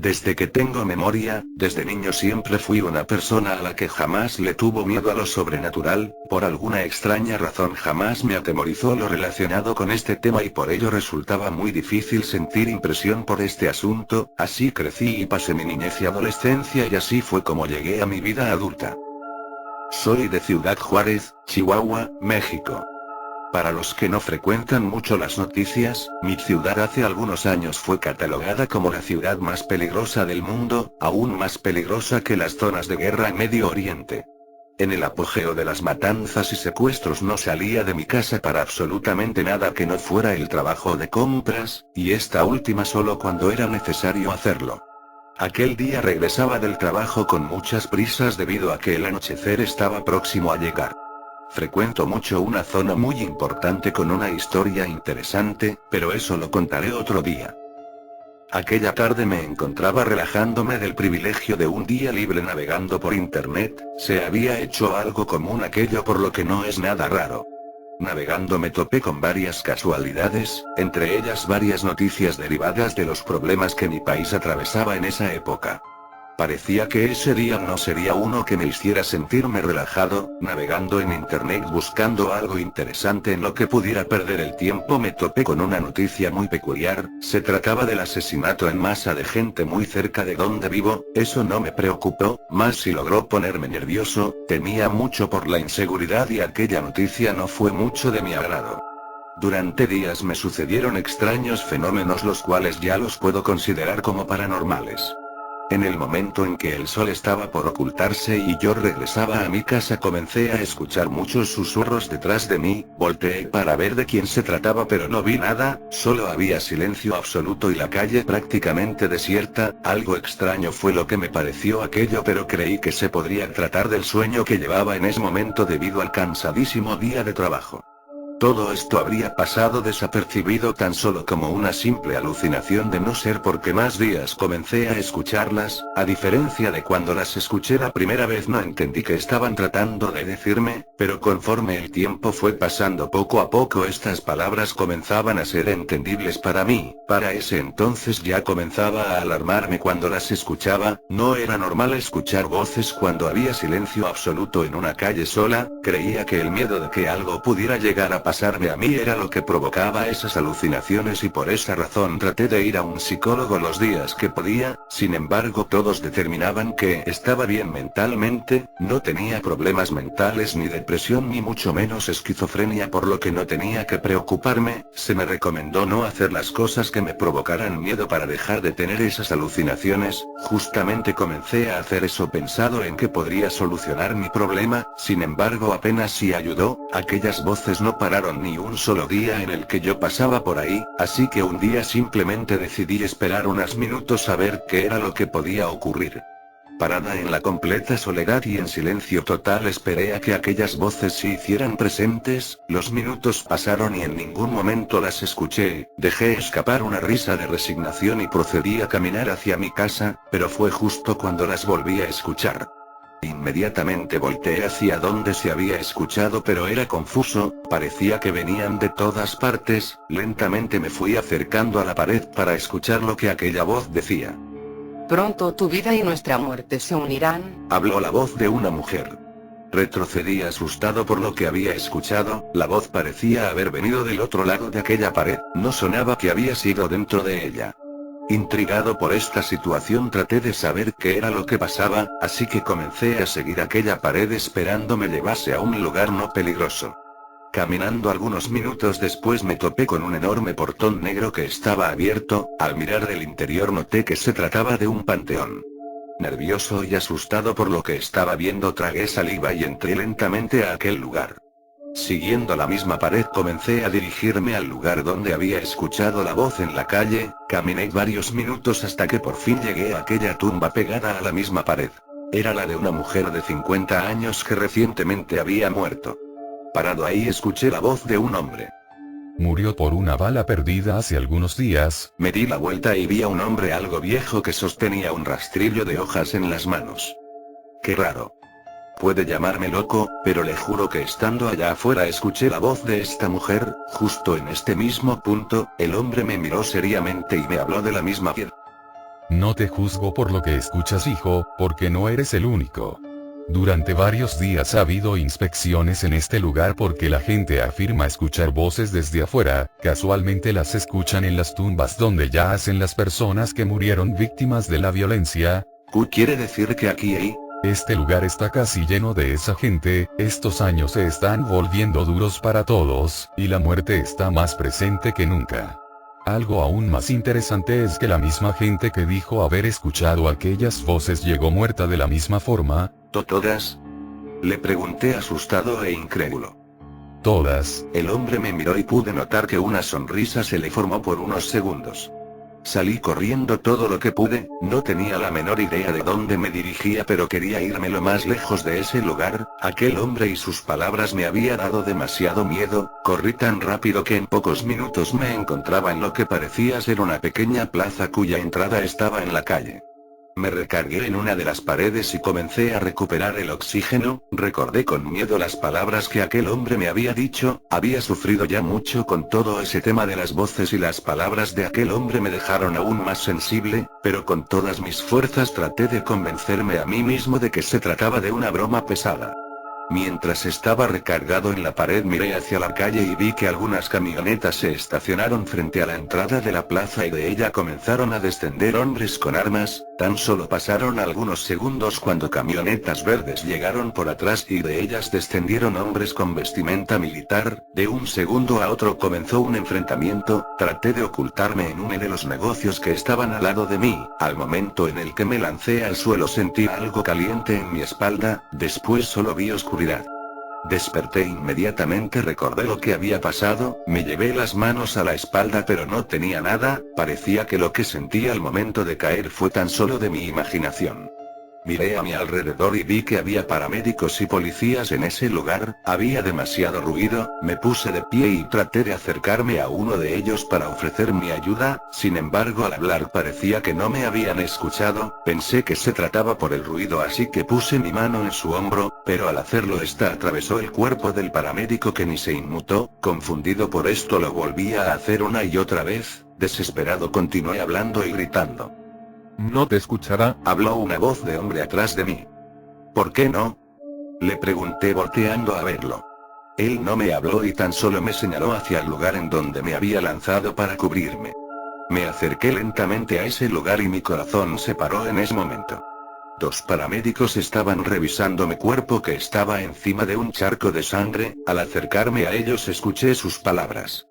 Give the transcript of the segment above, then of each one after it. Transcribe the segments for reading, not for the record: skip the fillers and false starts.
Desde que tengo memoria, desde niño siempre fui una persona a la que jamás le tuvo miedo a lo sobrenatural, por alguna extraña razón jamás me atemorizó lo relacionado con este tema y por ello resultaba muy difícil sentir impresión por este asunto, así crecí y pasé mi niñez y adolescencia y así fue como llegué a mi vida adulta. Soy de Ciudad Juárez, Chihuahua, México. Para los que no frecuentan mucho las noticias, mi ciudad hace algunos años fue catalogada como la ciudad más peligrosa del mundo, aún más peligrosa que las zonas de guerra en Medio Oriente. En el apogeo de las matanzas y secuestros no salía de mi casa para absolutamente nada que no fuera el trabajo de compras, y esta última solo cuando era necesario hacerlo. Aquel día regresaba del trabajo con muchas prisas debido a que el anochecer estaba próximo a llegar. Frecuento mucho una zona muy importante con una historia interesante, pero eso lo contaré otro día. Aquella tarde me encontraba relajándome del privilegio de un día libre navegando por internet, se había hecho algo común aquello por lo que no es nada raro. Navegando me topé con varias casualidades, entre ellas varias noticias derivadas de los problemas que mi país atravesaba en esa época. Parecía que ese día no sería uno que me hiciera sentirme relajado, navegando en internet buscando algo interesante en lo que pudiera perder el tiempo me topé con una noticia muy peculiar, se trataba del asesinato en masa de gente muy cerca de donde vivo, eso no me preocupó, más si logró ponerme nervioso, temía mucho por la inseguridad y aquella noticia no fue mucho de mi agrado. Durante días me sucedieron extraños fenómenos los cuales ya los puedo considerar como paranormales. En el momento en que el sol estaba por ocultarse y yo regresaba a mi casa comencé a escuchar muchos susurros detrás de mí, volteé para ver de quién se trataba pero no vi nada, solo había silencio absoluto y la calle prácticamente desierta, algo extraño fue lo que me pareció aquello pero creí que se podría tratar del sueño que llevaba en ese momento debido al cansadísimo día de trabajo. Todo esto habría pasado desapercibido tan solo como una simple alucinación de no ser porque más días comencé a escucharlas, a diferencia de cuando las escuché la primera vez no entendí qué estaban tratando de decirme, pero conforme el tiempo fue pasando poco a poco estas palabras comenzaban a ser entendibles para mí, para ese entonces ya comenzaba a alarmarme cuando las escuchaba, no era normal escuchar voces cuando había silencio absoluto en una calle sola, creía que el miedo de que algo pudiera llegar a pasarme a mí era lo que provocaba esas alucinaciones y por esa razón traté de ir a un psicólogo los días que podía, sin embargo todos determinaban que estaba bien mentalmente, no tenía problemas mentales ni depresión ni mucho menos esquizofrenia por lo que no tenía que preocuparme, se me recomendó no hacer las cosas que me provocaran miedo para dejar de tener esas alucinaciones, justamente comencé a hacer eso pensado en que podría solucionar mi problema, sin embargo apenas si ayudó, aquellas voces no pararon ni un solo día en el que yo pasaba por ahí, así que un día simplemente decidí esperar unos minutos a ver qué era lo que podía ocurrir. Parada en la completa soledad y en silencio total esperé a que aquellas voces se hicieran presentes, los minutos pasaron y en ningún momento las escuché, dejé escapar una risa de resignación y procedí a caminar hacia mi casa, pero fue justo cuando las volví a escuchar. Inmediatamente volteé hacia donde se había escuchado pero era confuso, parecía que venían de todas partes, lentamente me fui acercando a la pared para escuchar lo que aquella voz decía. Pronto tu vida y nuestra muerte se unirán. Habló la voz de una mujer. Retrocedí asustado por lo que había escuchado, la voz parecía haber venido del otro lado de aquella pared, no sonaba que había sido dentro de ella. Intrigado por esta situación traté de saber qué era lo que pasaba, así que comencé a seguir aquella pared esperando me llevase a un lugar no peligroso. Caminando algunos minutos después me topé con un enorme portón negro que estaba abierto, al mirar del interior noté que se trataba de un panteón. Nervioso y asustado por lo que estaba viendo tragué saliva y entré lentamente a aquel lugar. Siguiendo la misma pared comencé a dirigirme al lugar donde había escuchado la voz en la calle, caminé varios minutos hasta que por fin llegué a aquella tumba pegada a la misma pared. Era la de una mujer de 50 años que recientemente había muerto. Parado ahí escuché la voz de un hombre. Murió por una bala perdida hace algunos días. Me di la vuelta y vi a un hombre algo viejo que sostenía un rastrillo de hojas en las manos. Qué raro. Puede llamarme loco, pero le juro que estando allá afuera escuché la voz de esta mujer, justo en este mismo punto, el hombre me miró seriamente y me habló de la misma piedra. No te juzgo por lo que escuchas, hijo, porque no eres el único. Durante varios días ha habido inspecciones en este lugar porque la gente afirma escuchar voces desde afuera. Casualmente las escuchan en las tumbas donde yacen las personas que murieron víctimas de la violencia. ¿Quiere decir que aquí hay? Este lugar está casi lleno de esa gente. Estos años se están volviendo duros para todos, y la muerte está más presente que nunca. Algo aún más interesante es que la misma gente que dijo haber escuchado aquellas voces llegó muerta de la misma forma. ¿Todas? Le pregunté asustado e incrédulo. Todas. El hombre me miró y pude notar que una sonrisa se le formó por unos segundos. Salí corriendo todo lo que pude, no tenía la menor idea de dónde me dirigía, pero quería irme lo más lejos de ese lugar. Aquel hombre y sus palabras me había dado demasiado miedo. Corrí tan rápido que en pocos minutos me encontraba en lo que parecía ser una pequeña plaza cuya entrada estaba en la calle. Me recargué en una de las paredes y comencé a recuperar el oxígeno. Recordé con miedo las palabras que aquel hombre me había dicho. Había sufrido ya mucho con todo ese tema de las voces y las palabras de aquel hombre me dejaron aún más sensible, pero con todas mis fuerzas traté de convencerme a mí mismo de que se trataba de una broma pesada. Mientras estaba recargado en la pared miré hacia la calle y vi que algunas camionetas se estacionaron frente a la entrada de la plaza y de ella comenzaron a descender hombres con armas. Tan solo pasaron algunos segundos cuando camionetas verdes llegaron por atrás y de ellas descendieron hombres con vestimenta militar. De un segundo a otro comenzó un enfrentamiento. Traté de ocultarme en uno de los negocios que estaban al lado de mí. Al momento en el que me lancé al suelo sentí algo caliente en mi espalda, después solo vi oscuridad. Desperté inmediatamente, recordé lo que había pasado, me llevé las manos a la espalda pero no tenía nada, parecía que lo que sentí al momento de caer fue tan solo de mi imaginación. Miré a mi alrededor y vi que había paramédicos y policías en ese lugar. Había demasiado ruido. Me puse de pie y traté de acercarme a uno de ellos para ofrecer mi ayuda. Sin embargo, al hablar parecía que no me habían escuchado. Pensé que se trataba por el ruido, así que puse mi mano en su hombro, pero al hacerlo esta atravesó el cuerpo del paramédico que ni se inmutó. Confundido por esto lo volví a hacer una y otra vez. Desesperado continué hablando y gritando. No te escuchará. Habló una voz de hombre atrás de mí. ¿Por qué no? Le pregunté volteando a verlo. Él no me habló y tan solo me señaló hacia el lugar en donde me había lanzado para cubrirme. Me acerqué lentamente a ese lugar y mi corazón se paró en ese momento. Dos paramédicos estaban revisando mi cuerpo que estaba encima de un charco de sangre. Al acercarme a ellos escuché sus palabras.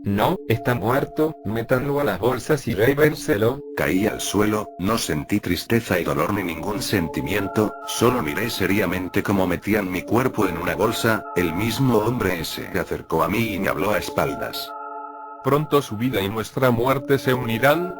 No, está muerto, métanlo a las bolsas y llévenselo. Caí al suelo, no sentí tristeza y dolor ni ningún sentimiento, solo miré seriamente cómo metían mi cuerpo en una bolsa. El mismo hombre se acercó a mí y me habló a espaldas. Pronto su vida y nuestra muerte se unirán.